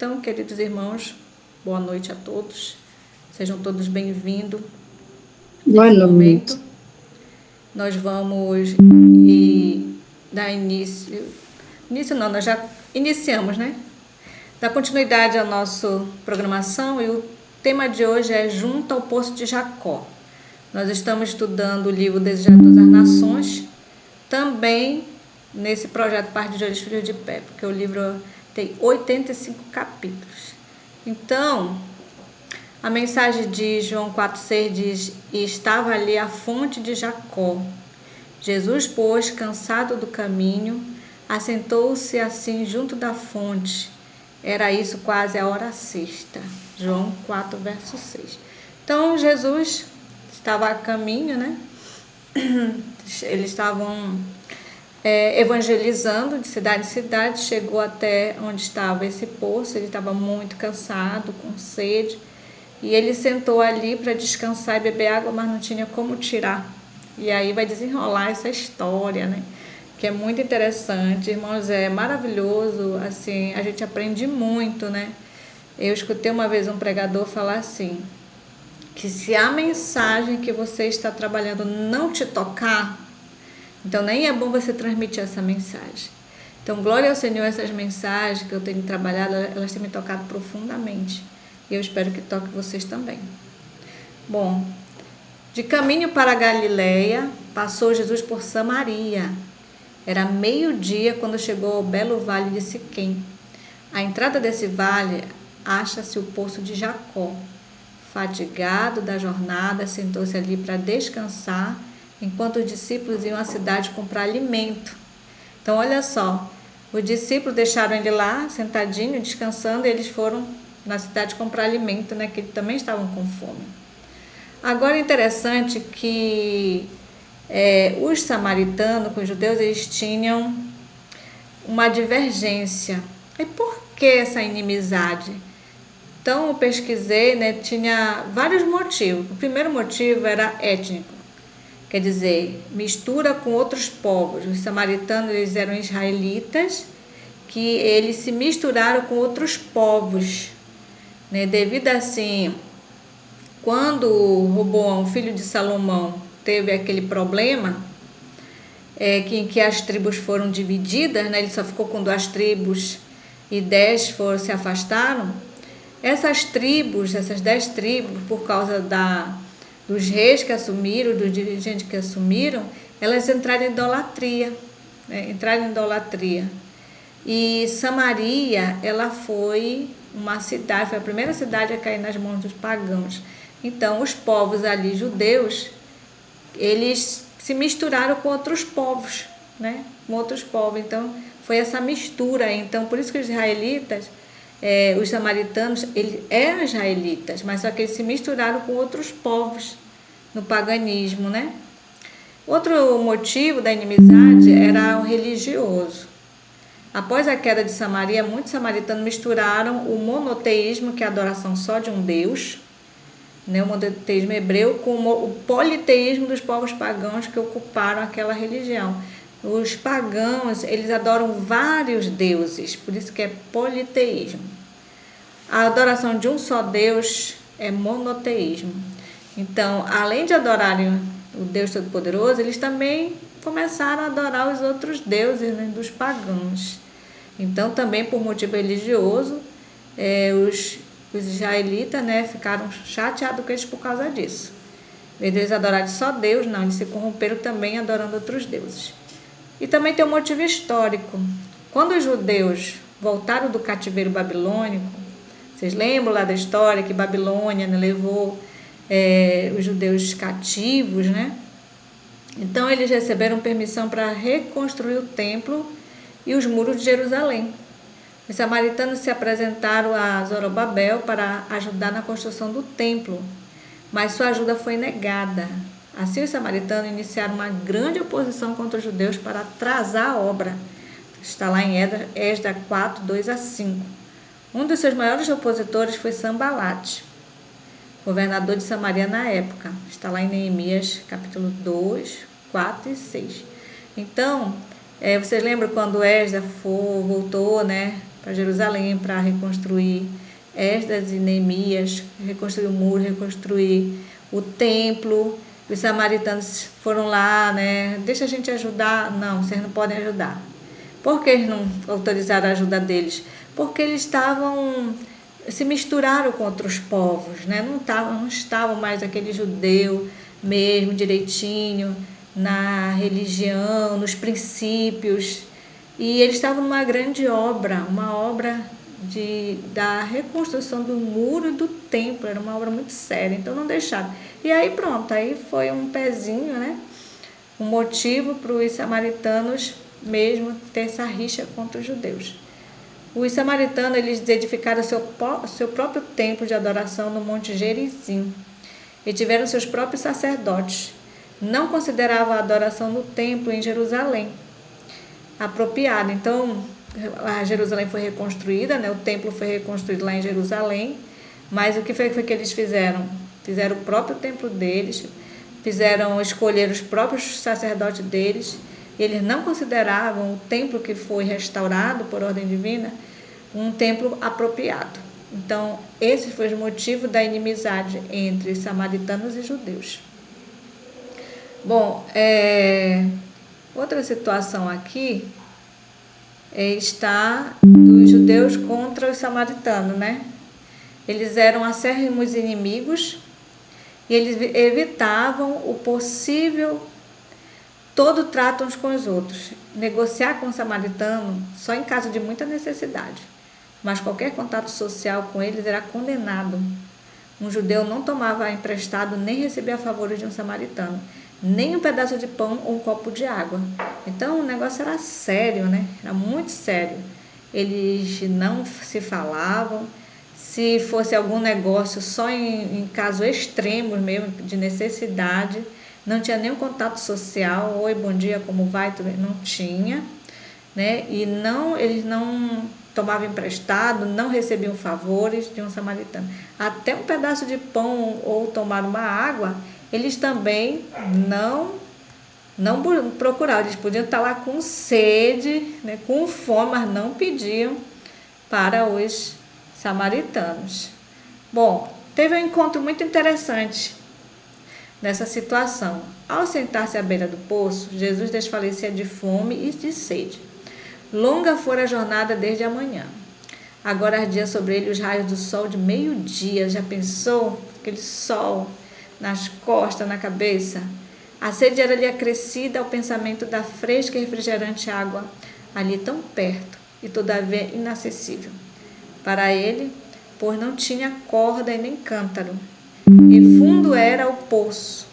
Então, queridos irmãos, boa noite a todos. Sejam todos bem-vindos. Boa Nesse noite. momento, nós vamos dar início. Início não, nós já iniciamos, né? Dar continuidade à nossa programação e o tema de hoje é Junto ao Poço de Jacó. Nós estamos estudando o livro Desejados das Nações, também nesse projeto Parte de Olhos Filhos de Pé, porque o livro tem 85 capítulos. Então, a mensagem de João 4,6 diz: E estava ali a fonte de Jacó. Jesus, pois, cansado do caminho, assentou-se assim junto da fonte. Era isso quase a hora sexta. João 4, verso 6. Então, Jesus estava a caminho, né? Eles estavam evangelizando de cidade em cidade, chegou até onde estava esse poço. Ele estava muito cansado, com sede, e ele sentou ali para descansar e beber água, mas não tinha como tirar. E aí vai desenrolar essa história, né? Que é muito interessante, irmãos, é maravilhoso, assim, a gente aprende muito, né? Eu escutei uma vez um pregador falar assim, que se a mensagem que você está trabalhando não te tocar, então nem é bom você transmitir essa mensagem. Então, glória ao Senhor, essas mensagens que eu tenho trabalhado, elas têm me tocado profundamente. E eu espero que toque vocês também. Bom, de caminho para a Galileia, passou Jesus por Samaria. Era meio-dia quando chegou ao belo vale de Siquém. À entrada desse vale, acha-se o poço de Jacó. Fatigado da jornada, sentou-se ali para descansar, enquanto os discípulos iam à cidade comprar alimento. Então, olha só, os discípulos deixaram ele lá, sentadinho, descansando, e eles foram na cidade comprar alimento, né, que eles também estavam com fome. Agora é interessante que os samaritanos com os judeus, eles tinham uma divergência. E por que essa inimizade? Então eu pesquisei, né, tinha vários motivos. O primeiro motivo era étnico, quer dizer, mistura com outros povos. Os samaritanos, eles eram israelitas, que eles se misturaram com outros povos, né? Devido assim, quando Roboão, filho de Salomão, teve aquele problema, em que as tribos foram divididas, né? Ele só ficou com 2 tribos e 10 se afastaram. Essas 10 tribos, por causa dos reis que assumiram, dos dirigentes que assumiram, elas entraram em idolatria, né? Entraram em idolatria. E Samaria, ela foi uma cidade, foi a primeira cidade a cair nas mãos dos pagãos. Então, os povos ali judeus, eles se misturaram com outros povos, né? Com outros povos. Então, foi essa mistura. Então, por isso que os israelitas, os samaritanos, eles eram israelitas, mas só que eles se misturaram com outros povos no paganismo, né? Outro motivo da inimizade era o religioso. Após a queda de Samaria, muitos samaritanos misturaram o monoteísmo, que é a adoração só de um Deus, né, o monoteísmo hebreu, com o politeísmo dos povos pagãos que ocuparam aquela religião. Os pagãos, eles adoram vários deuses, por isso que é politeísmo. A adoração de um só Deus é monoteísmo. Então, além de adorarem o Deus Todo-Poderoso, eles também começaram a adorar os outros deuses, né, dos pagãos. Então, também por motivo religioso, os israelitas, né, ficaram chateados com eles por causa disso. Em vez de eles adorarem só Deus, não, eles se corromperam também adorando outros deuses. E também tem um motivo histórico. Quando os judeus voltaram do cativeiro babilônico, vocês lembram lá da história que Babilônia, né, levou os judeus cativos, né? Então eles receberam permissão para reconstruir o templo e os muros de Jerusalém. Os samaritanos se apresentaram a Zorobabel para ajudar na construção do templo, mas sua ajuda foi negada. Assim, os samaritanos iniciaram uma grande oposição contra os judeus para atrasar a obra. Está lá em Esdras 4, 2 a 5. Um dos seus maiores opositores foi Sambalate, governador de Samaria na época. Está lá em Neemias capítulo 2, 4 e 6. Então, Vocês lembram quando Esdras voltou, né, para Jerusalém para reconstruir? Esdras e Neemias reconstruir o muro, reconstruir o templo. Os samaritanos foram lá, né? Deixa a gente ajudar. Não, vocês não podem ajudar. Por que eles não autorizaram a ajuda deles? Porque eles se misturaram com outros povos, né? Não estavam mais aquele judeu mesmo, direitinho, na religião, nos princípios. E eles estavam numa grande obra, uma obra da reconstrução do muro e do templo, era uma obra muito séria, então não deixaram. E aí pronto, aí foi um pezinho, né? Um motivo para os samaritanos mesmo ter essa rixa contra os judeus. Os samaritanos, eles edificaram seu próprio templo de adoração no Monte Gerizim e tiveram seus próprios sacerdotes. Não consideravam a adoração no templo em Jerusalém apropriada. Então, a Jerusalém foi reconstruída, né? O templo foi reconstruído lá em Jerusalém, mas o que foi que eles fizeram? Fizeram o próprio templo deles, escolher os próprios sacerdotes deles. Eles não consideravam o templo que foi restaurado por ordem divina um templo apropriado. Então, esse foi o motivo da inimizade entre samaritanos e judeus. Bom, outra situação aqui está dos judeus contra os samaritanos, né? Eles eram acérrimos inimigos e eles evitavam o possível todo trato uns com os outros. Negociar com o samaritano só em caso de muita necessidade, mas qualquer contato social com eles era condenado. Um judeu não tomava emprestado nem recebia favores de um samaritano, nem um pedaço de pão ou um copo de água. Então o negócio era sério, né? Era muito sério. Eles não se falavam. Se fosse algum negócio só em casos extremos mesmo, de necessidade, não tinha nenhum contato social. Oi, bom dia, como vai? Não tinha, né? E eles não tomavam emprestado, não recebiam favores de um samaritano. Até um pedaço de pão ou tomar uma água, eles também não procuravam. Eles podiam estar lá com sede, né, com fome, mas não pediam para os samaritanos. Bom, teve um encontro muito interessante nessa situação. Ao sentar-se à beira do poço, Jesus desfalecia de fome e de sede. Longa fora a jornada desde a manhã. Agora ardia sobre ele os raios do sol de meio-dia. Já pensou? Aquele sol nas costas, na cabeça. A sede era-lhe acrescida ao pensamento da fresca e refrigerante água, ali tão perto e todavia inacessível. Para ele, pois não tinha corda e nem cântaro, e fundo era o poço.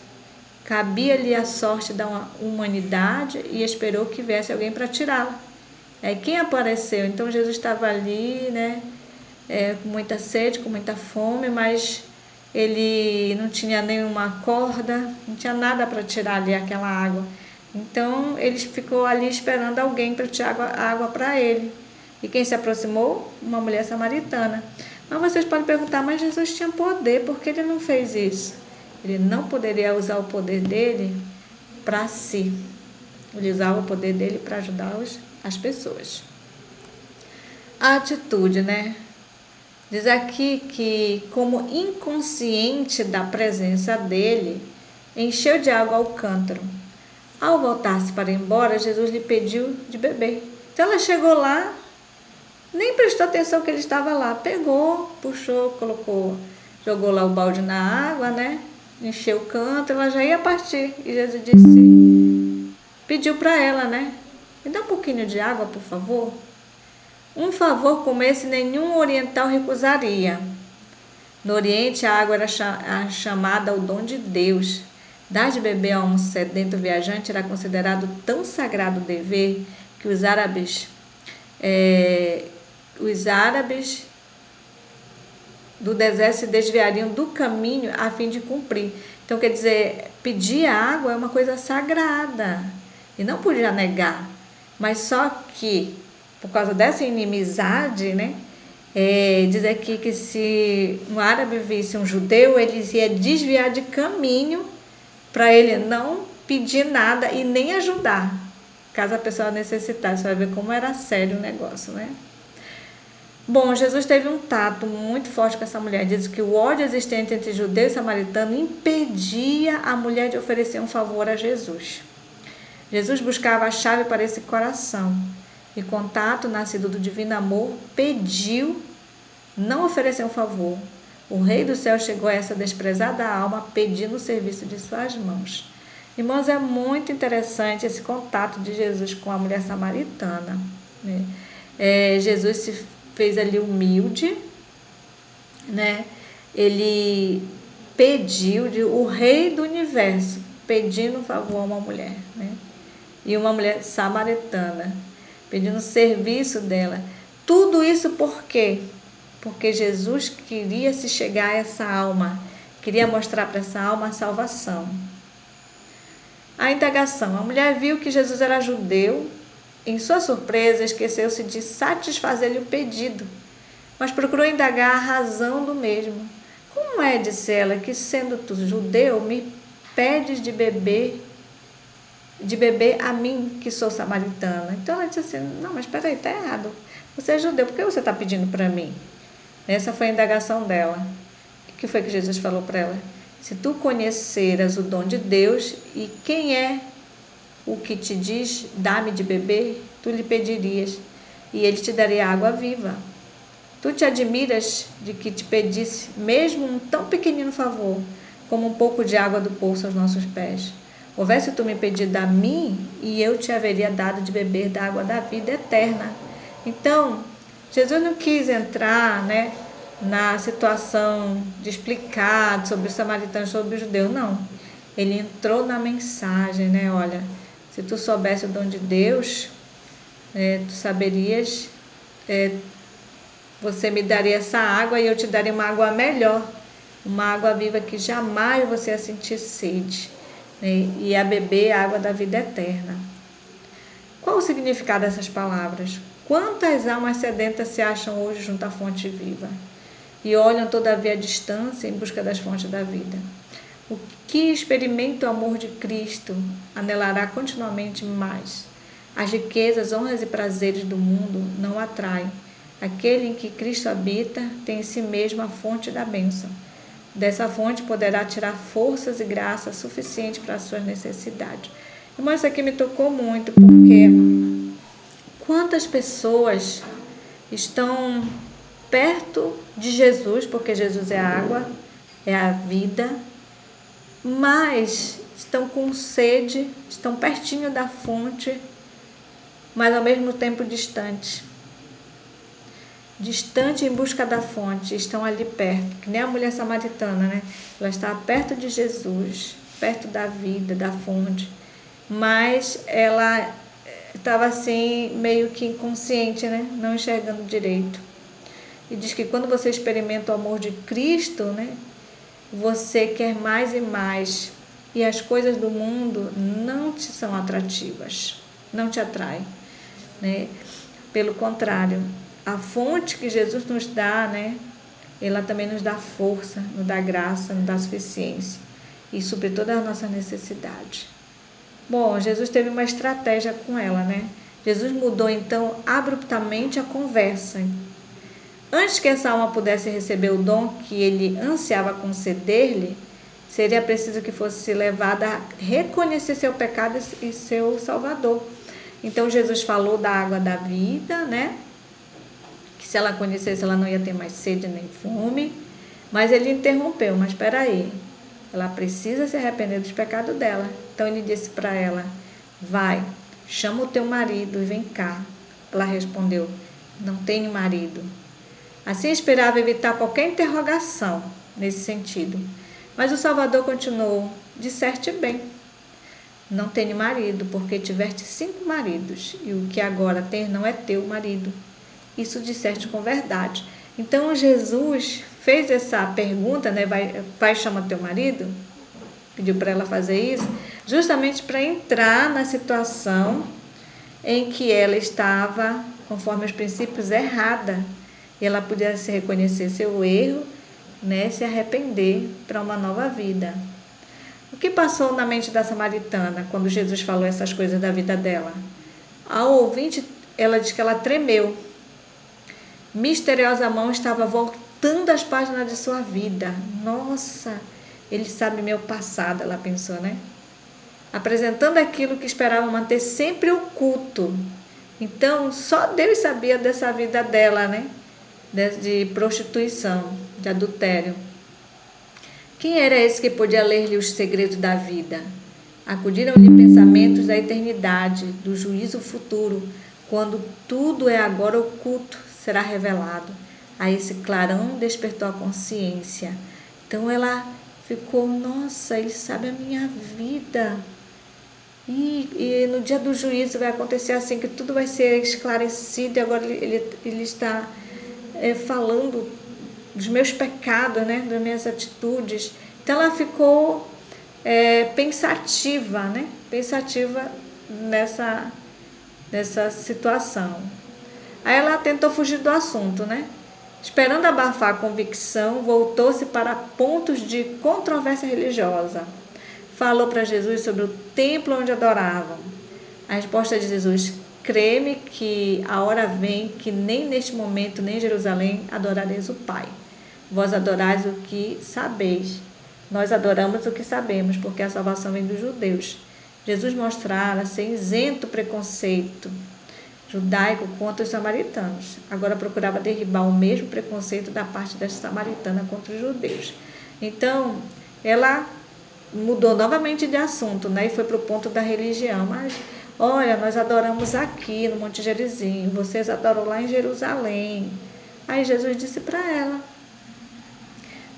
Cabia-lhe a sorte da humanidade e esperou que viesse alguém para tirá-la. Quem apareceu? Então Jesus estava ali, né, com muita sede, com muita fome, mas ele não tinha nenhuma corda, não tinha nada para tirar ali aquela água. Então ele ficou ali esperando alguém para tirar água para ele. E quem se aproximou? Uma mulher samaritana. Mas vocês podem perguntar, mas Jesus tinha poder, por que ele não fez isso? Ele não poderia usar o poder dele para si. Ele usava o poder dele para ajudar as pessoas. A atitude, né? Diz aqui que, como inconsciente da presença dele, encheu de água o cântaro. Ao voltar-se para ir embora, Jesus lhe pediu de beber. Então ela chegou lá, nem prestou atenção que ele estava lá. Pegou, puxou, jogou lá o balde na água, né? Encheu o cântaro, ela já ia partir. E Jesus pediu para ela, né? Me dá um pouquinho de água, por favor. Um favor como esse nenhum oriental recusaria. No Oriente, a água era chamada o dom de Deus. Dar de beber a um sedento viajante era considerado tão sagrado dever que os árabes do deserto se desviariam do caminho a fim de cumprir. Então, quer dizer, pedir água é uma coisa sagrada e não podia negar. Mas só que, por causa dessa inimizade, né, diz aqui que se um árabe visse um judeu, ele ia desviar de caminho para ele não pedir nada e nem ajudar. caso a pessoa necessitasse. Você vai ver como era sério o negócio, né? Bom, Jesus teve um tato muito forte com essa mulher. Diz que o ódio existente entre judeu e samaritano impedia a mulher de oferecer um favor a Jesus. Jesus buscava a chave para esse coração. E com tato, nascido do divino amor, pediu, não ofereceu um favor. O Rei do Céu chegou a essa desprezada alma pedindo o serviço de suas mãos. Irmãos, é muito interessante esse contato de Jesus com a mulher samaritana, né? Jesus se fez ali humilde, né? Ele pediu, o Rei do Universo, pedindo um favor a uma mulher, né? E uma mulher samaritana, pedindo o serviço dela. Tudo isso por quê? Porque Jesus queria se chegar a essa alma, queria mostrar para essa alma a salvação. A indagação. A mulher viu que Jesus era judeu. Em sua surpresa, esqueceu-se de satisfazer-lhe o pedido, mas procurou indagar a razão do mesmo. Como é, disse ela, que sendo tu judeu, me pedes de beber a mim, que sou samaritana? Então ela disse assim, não, mas espera aí, está errado. Você é judeu, por que você está pedindo para mim? Essa foi a indagação dela. O que foi que Jesus falou para ela? Se tu conheceras o dom de Deus e quem é o que te diz, dá-me de beber, tu lhe pedirias, e ele te daria água viva. Tu te admiras de que te pedisse mesmo um tão pequenino favor, como um pouco de água do poço aos nossos pés. Houvesse tu me pedido a mim, e eu te haveria dado de beber da água da vida eterna. Então, Jesus não quis entrar, né, na situação de explicar sobre o samaritano, sobre o judeu, não. Ele entrou na mensagem, né? Olha, se tu soubesse o dom de Deus, tu saberias, você me daria essa água e eu te daria uma água melhor, uma água viva que jamais você ia sentir sede, né? E a beber a água da vida eterna. Qual o significado dessas palavras? Quantas almas sedentas se acham hoje junto à fonte viva e olham todavia à distância em busca das fontes da vida? O que experimenta o amor de Cristo anelará continuamente mais. As riquezas, honras e prazeres do mundo não atraem. Aquele em que Cristo habita tem em si mesmo a fonte da bênção. Dessa fonte poderá tirar forças e graça suficiente para as suas necessidades. Mas isso aqui me tocou muito, porque quantas pessoas estão perto de Jesus, porque Jesus é a água, é a vida, mas estão com sede, estão pertinho da fonte, mas ao mesmo tempo distante em busca da fonte, estão ali perto, que nem a mulher samaritana, né? Ela estava perto de Jesus, perto da vida, da fonte, mas ela estava assim, meio que inconsciente, né? Não enxergando direito. E diz que quando você experimenta o amor de Cristo, né, você quer mais e mais, e as coisas do mundo não te são atrativas, não te atraem, né? Pelo contrário, a fonte que Jesus nos dá, né, ela também nos dá força, nos dá graça, nos dá suficiência e supre todas as nossas necessidades. Bom, Jesus teve uma estratégia com ela, né? Jesus mudou então abruptamente a conversa. Antes que essa alma pudesse receber o dom que ele ansiava conceder-lhe, seria preciso que fosse levada a reconhecer seu pecado e seu Salvador. Então Jesus falou da água da vida, né? Que se ela conhecesse, ela não ia ter mais sede nem fome. Mas ele interrompeu, mas espera aí, ela precisa se arrepender dos pecados dela. Então ele disse para ela, vai, chama o teu marido e vem cá. Ela respondeu, não tenho marido. Assim esperava evitar qualquer interrogação nesse sentido. Mas o Salvador continuou, disseste bem, não tenho marido, porque tiveste 5 maridos, e o que agora tens não é teu marido. Isso disseste com verdade. Então Jesus fez essa pergunta, né? Vai chamar teu marido? Pediu para ela fazer isso, justamente para entrar na situação em que ela estava, conforme os princípios, errada. E ela pudesse reconhecer seu erro, né, se arrepender para uma nova vida. O que passou na mente da samaritana quando Jesus falou essas coisas da vida dela? Ao ouvinte, ela diz que ela tremeu. Misteriosa mão estava voltando as páginas de sua vida. Nossa, ele sabe meu passado, ela pensou, né? Apresentando aquilo que esperava manter sempre oculto. Então, só Deus sabia dessa vida dela, né? De prostituição, de adultério. Quem era esse que podia ler-lhe os segredos da vida? Acudiram-lhe pensamentos da eternidade, do juízo futuro, quando tudo é agora oculto, será revelado. A esse clarão despertou a consciência. Então ela ficou, nossa, ele sabe a minha vida. E no dia do juízo vai acontecer assim, que tudo vai ser esclarecido, e agora ele está falando dos meus pecados, né, das minhas atitudes. Então ela ficou pensativa, né? Pensativa nessa situação. Aí ela tentou fugir do assunto, né? Esperando abafar a convicção, voltou-se para pontos de controvérsia religiosa. Falou para Jesus sobre o templo onde adoravam. A resposta de Jesus: crê-me que a hora vem que nem neste momento, nem em Jerusalém, adorareis o Pai. Vós adorais o que sabeis. Nós adoramos o que sabemos, porque a salvação vem dos judeus. Jesus mostrara sem isento preconceito judaico contra os samaritanos. Agora procurava derribar o mesmo preconceito da parte da samaritana contra os judeus. Então, ela mudou novamente de assunto, né? E foi para o ponto da religião. Mas, olha, nós adoramos aqui no Monte Gerizim, vocês adoram lá em Jerusalém. Aí Jesus disse para ela: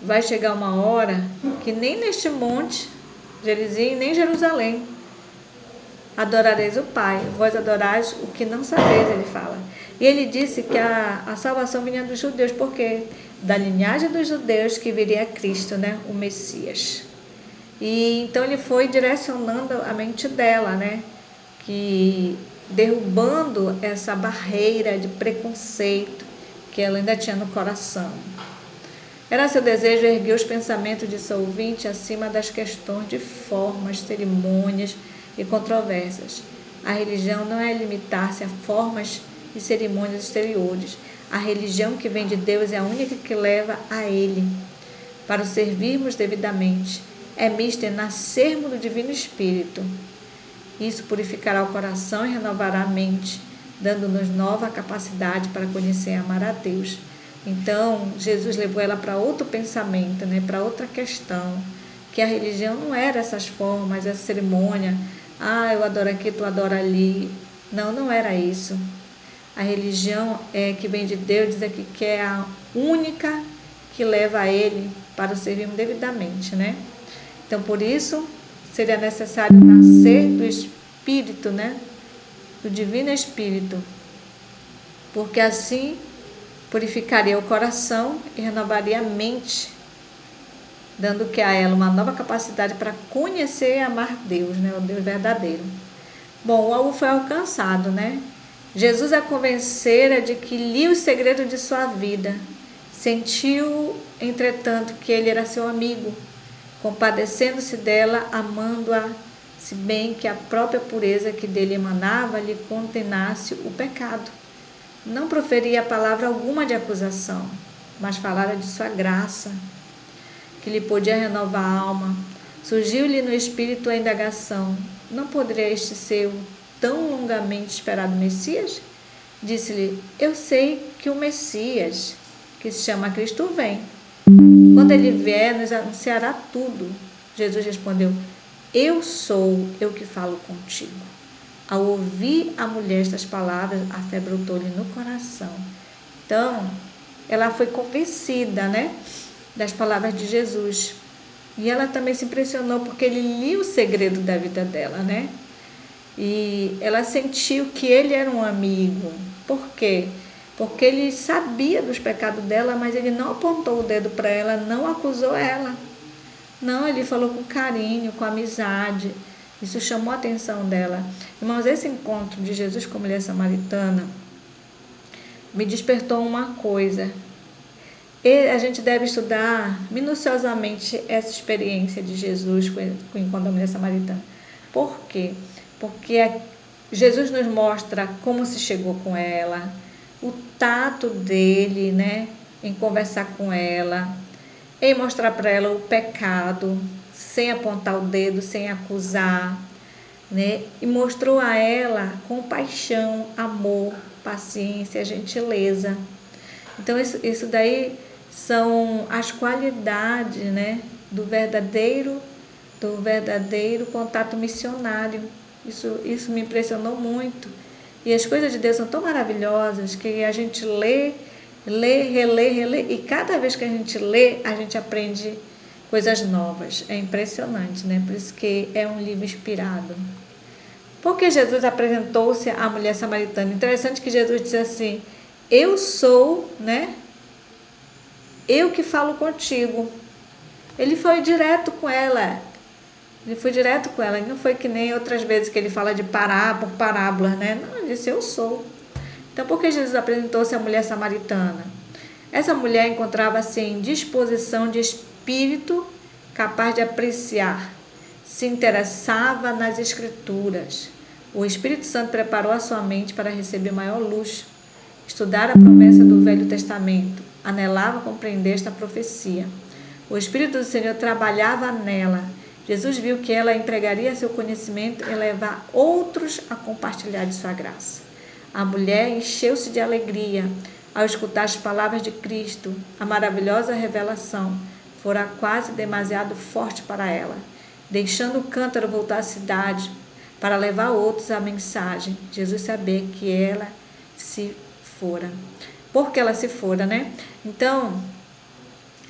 vai chegar uma hora que nem neste monte Gerizim, nem Jerusalém adorareis o Pai, vós adorais o que não sabeis, ele fala. E ele disse que a salvação vinha dos judeus, porque da linhagem dos judeus que viria Cristo, né, o Messias. E então ele foi direcionando a mente dela, né, que derrubando essa barreira de preconceito que ela ainda tinha no coração. Era seu desejo erguer os pensamentos de seu ouvinte acima das questões de formas, cerimônias e controvérsias. A religião não é limitar-se a formas e cerimônias exteriores. A religião que vem de Deus é a única que leva a Ele. Para o servirmos devidamente, é mister nascermos do Divino Espírito. Isso purificará o coração e renovará a mente, dando-nos nova capacidade para conhecer e amar a Deus. Então, Jesus levou ela para outro pensamento, né, para outra questão, que a religião não era essas formas, essa cerimônia, eu adoro aqui, tu adora ali. Não, não era isso. A religião que vem de Deus, diz aqui que é a única que leva a Ele para o servirmos devidamente, né? Então, por isso, seria necessário nascer do Espírito, né? Do Divino Espírito, porque assim purificaria o coração e renovaria a mente, dando que a ela uma nova capacidade para conhecer e amar Deus, né? O Deus verdadeiro. Bom, o alvo foi alcançado, né? Jesus a convencera de que lia os segredos de sua vida. Sentiu, entretanto, que ele era seu amigo, compadecendo-se dela, amando-a, se bem que a própria pureza que dele emanava lhe condenasse o pecado. Não proferia palavra alguma de acusação, mas falara de sua graça, que lhe podia renovar a alma. Surgiu-lhe no espírito a indagação: não poderia este ser o tão longamente esperado Messias? Disse-lhe: eu sei que o Messias, que se chama Cristo, vem. Quando ele vier, nos anunciará tudo. Jesus respondeu: eu sou eu que falo contigo. Ao ouvir a mulher estas palavras, a fé brotou-lhe no coração. Então, ela foi convencida, né, das palavras de Jesus. E ela também se impressionou porque ele lia o segredo da vida dela, né? E ela sentiu que ele era um amigo. Por quê? Porque ele sabia dos pecados dela, mas ele não apontou o dedo para ela, não acusou ela. Não, ele falou com carinho, com amizade. Isso chamou a atenção dela. Irmãos, esse encontro de Jesus com a mulher samaritana me despertou uma coisa. E a gente deve estudar minuciosamente essa experiência de Jesus com o encontro da mulher samaritana. Por quê? Porque Jesus nos mostra como se chegou com ela, o tato dele, né, em conversar com ela, em mostrar para ela o pecado, sem apontar o dedo, sem acusar, né, e mostrou a ela compaixão, amor, paciência, gentileza. Então isso daí são as qualidades, né, do verdadeiro contato missionário. Isso me impressionou muito. E as coisas de Deus são tão maravilhosas que a gente lê, relê, e cada vez que a gente lê, a gente aprende coisas novas. É impressionante, né? Por isso que é um livro inspirado. Porque Jesus apresentou-se à mulher samaritana. Interessante que Jesus disse assim: eu sou, né? Eu que falo contigo. Ele foi direto com ela. Ele não foi que nem outras vezes que ele fala de parábolas, né? Não, ele disse: eu sou. Então, por que Jesus apresentou-se à mulher samaritana? Essa mulher encontrava-se em disposição de espírito capaz de apreciar, se interessava nas Escrituras. O Espírito Santo preparou a sua mente para receber maior luz. Estudar a promessa do Velho Testamento, anelava compreender esta profecia. O Espírito do Senhor trabalhava nela. Jesus viu que ela empregaria seu conhecimento em levar outros a compartilhar de sua graça. A mulher encheu-se de alegria ao escutar as palavras de Cristo. A maravilhosa revelação fora quase demasiado forte para ela. Deixando o cântaro voltar à cidade para levar outros a mensagem, Jesus sabia que ela se fora. Porque ela se fora, né? Então,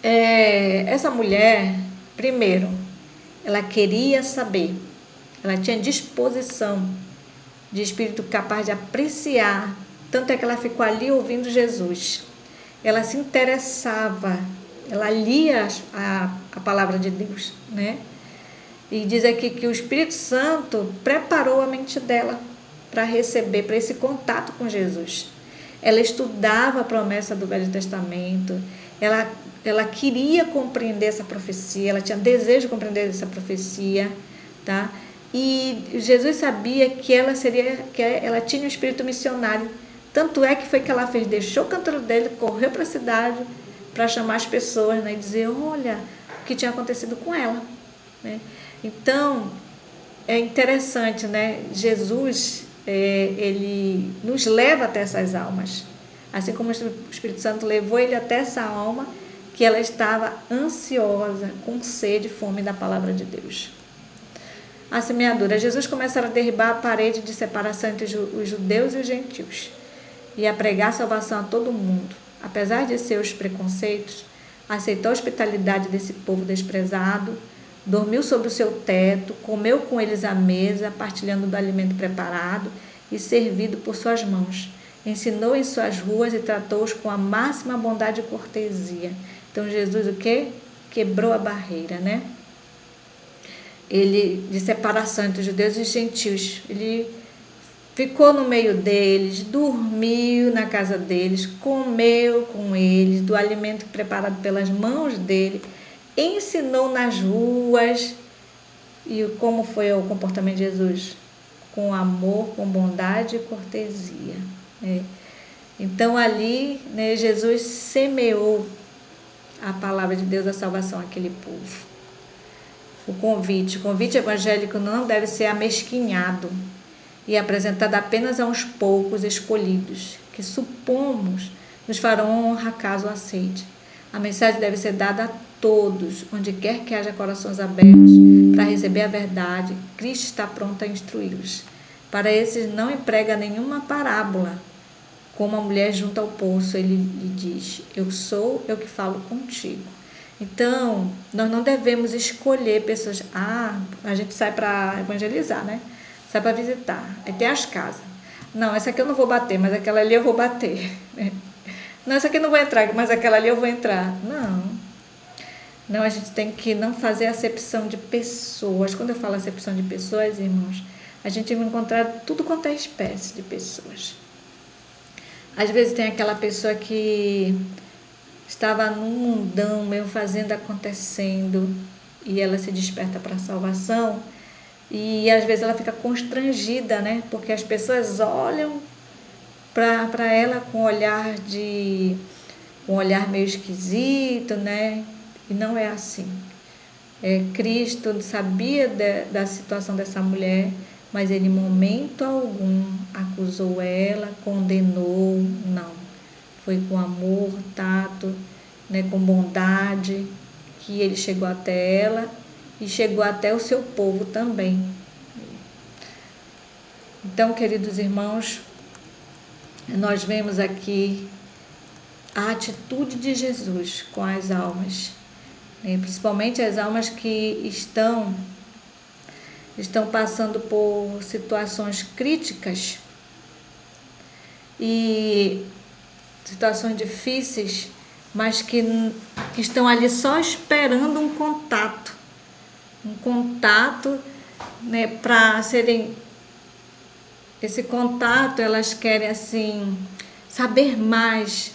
essa mulher, primeiro, ela queria saber, ela tinha disposição de espírito capaz de apreciar, tanto é que ela ficou ali ouvindo Jesus. Ela se interessava, ela lia a palavra de Deus, né? E diz aqui que o Espírito Santo preparou a mente dela para receber, para esse contato com Jesus. Ela estudava a promessa do Velho Testamento, ela queria compreender essa profecia, ela tinha desejo de compreender essa profecia, tá? E Jesus sabia que ela tinha um espírito missionário. Tanto é que foi que ela fez, deixou o cântaro dele, correu para a cidade para chamar as pessoas, né, e dizer, olha, o que tinha acontecido com ela, né? Então, é interessante, né? Jesus, ele nos leva até essas almas. Assim como o Espírito Santo levou ele até essa alma, que ela estava ansiosa, com sede e fome da palavra de Deus. A semeadura. Jesus começara a derribar a parede de separação entre os judeus e os gentios e a pregar salvação a todo mundo. Apesar de seus preconceitos, aceitou a hospitalidade desse povo desprezado, dormiu sobre o seu teto, comeu com eles à mesa, partilhando do alimento preparado e servido por suas mãos. Ensinou em suas ruas e tratou-os com a máxima bondade e cortesia. Então, Jesus o quê? Quebrou a barreira, né? Ele, de separação entre os judeus e os gentios. Ele ficou no meio deles, dormiu na casa deles, comeu com eles do alimento preparado pelas mãos dele, ensinou nas ruas. E como foi o comportamento de Jesus? Com amor, com bondade e cortesia, né? Então ali, né, Jesus semeou a palavra de Deus, a salvação àquele povo. O convite evangélico não deve ser amesquinhado e apresentado apenas a uns poucos escolhidos, que supomos nos farão honra caso aceite. A mensagem deve ser dada a todos, onde quer que haja corações abertos para receber a verdade. Cristo está pronto a instruí-los. Para esses não emprega nenhuma parábola. Como a mulher junto ao poço, ele lhe diz, eu sou eu que falo contigo. Então, nós não devemos escolher pessoas. A gente sai para evangelizar, né? Sai para visitar. Aí tem as casas. Não, essa aqui eu não vou bater, mas aquela ali eu vou bater. Não, essa aqui eu não vou entrar, mas aquela ali eu vou entrar. Não, a gente tem que não fazer acepção de pessoas. Quando eu falo acepção de pessoas, irmãos, a gente vai encontrar tudo quanto é espécie de pessoas. Às vezes tem aquela pessoa que estava num mundão, mesmo fazendo, acontecendo, e ela se desperta para a salvação, E às vezes ela fica constrangida, né? Porque as pessoas olham para ela com um olhar meio esquisito, né? E não é assim. Cristo sabia da situação dessa mulher, mas ele em momento algum acusou ela, condenou, não. Foi com amor, tato, né, com bondade que ele chegou até ela e chegou até o seu povo também. Então, queridos irmãos, nós vemos aqui a atitude de Jesus com as almas, né? Principalmente as almas que estão passando por situações críticas e situações difíceis, mas que estão ali só esperando um contato, né, para serem esse contato. Elas querem assim saber mais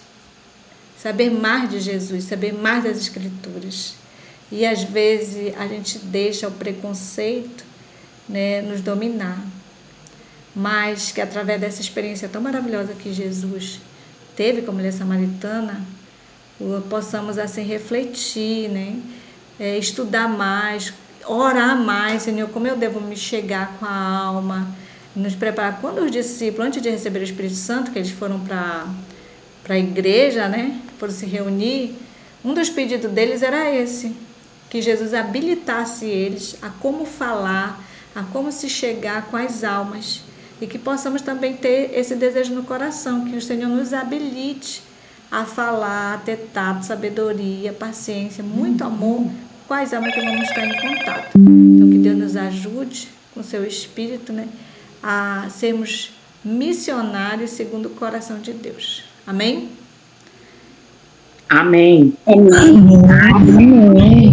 de Jesus, saber mais das Escrituras. E às vezes a gente deixa o preconceito, né, nos dominar. Mas que através dessa experiência tão maravilhosa que Jesus teve com a mulher samaritana, possamos assim refletir, né, estudar mais, orar mais. Senhor, como eu devo me chegar com a alma, nos preparar. Quando os discípulos, antes de receber o Espírito Santo, que eles foram para a igreja, né, foram se reunir, um dos pedidos deles era esse, que Jesus habilitasse eles a como falar, a como se chegar com as almas, e que possamos também ter esse desejo no coração, que o Senhor nos habilite a falar, a ter tato, sabedoria, paciência, muito amor com as almas que vamos estar em contato. Então, que Deus nos ajude com o seu Espírito, né, a sermos missionários segundo o coração de Deus. Amém? Amém. Amém.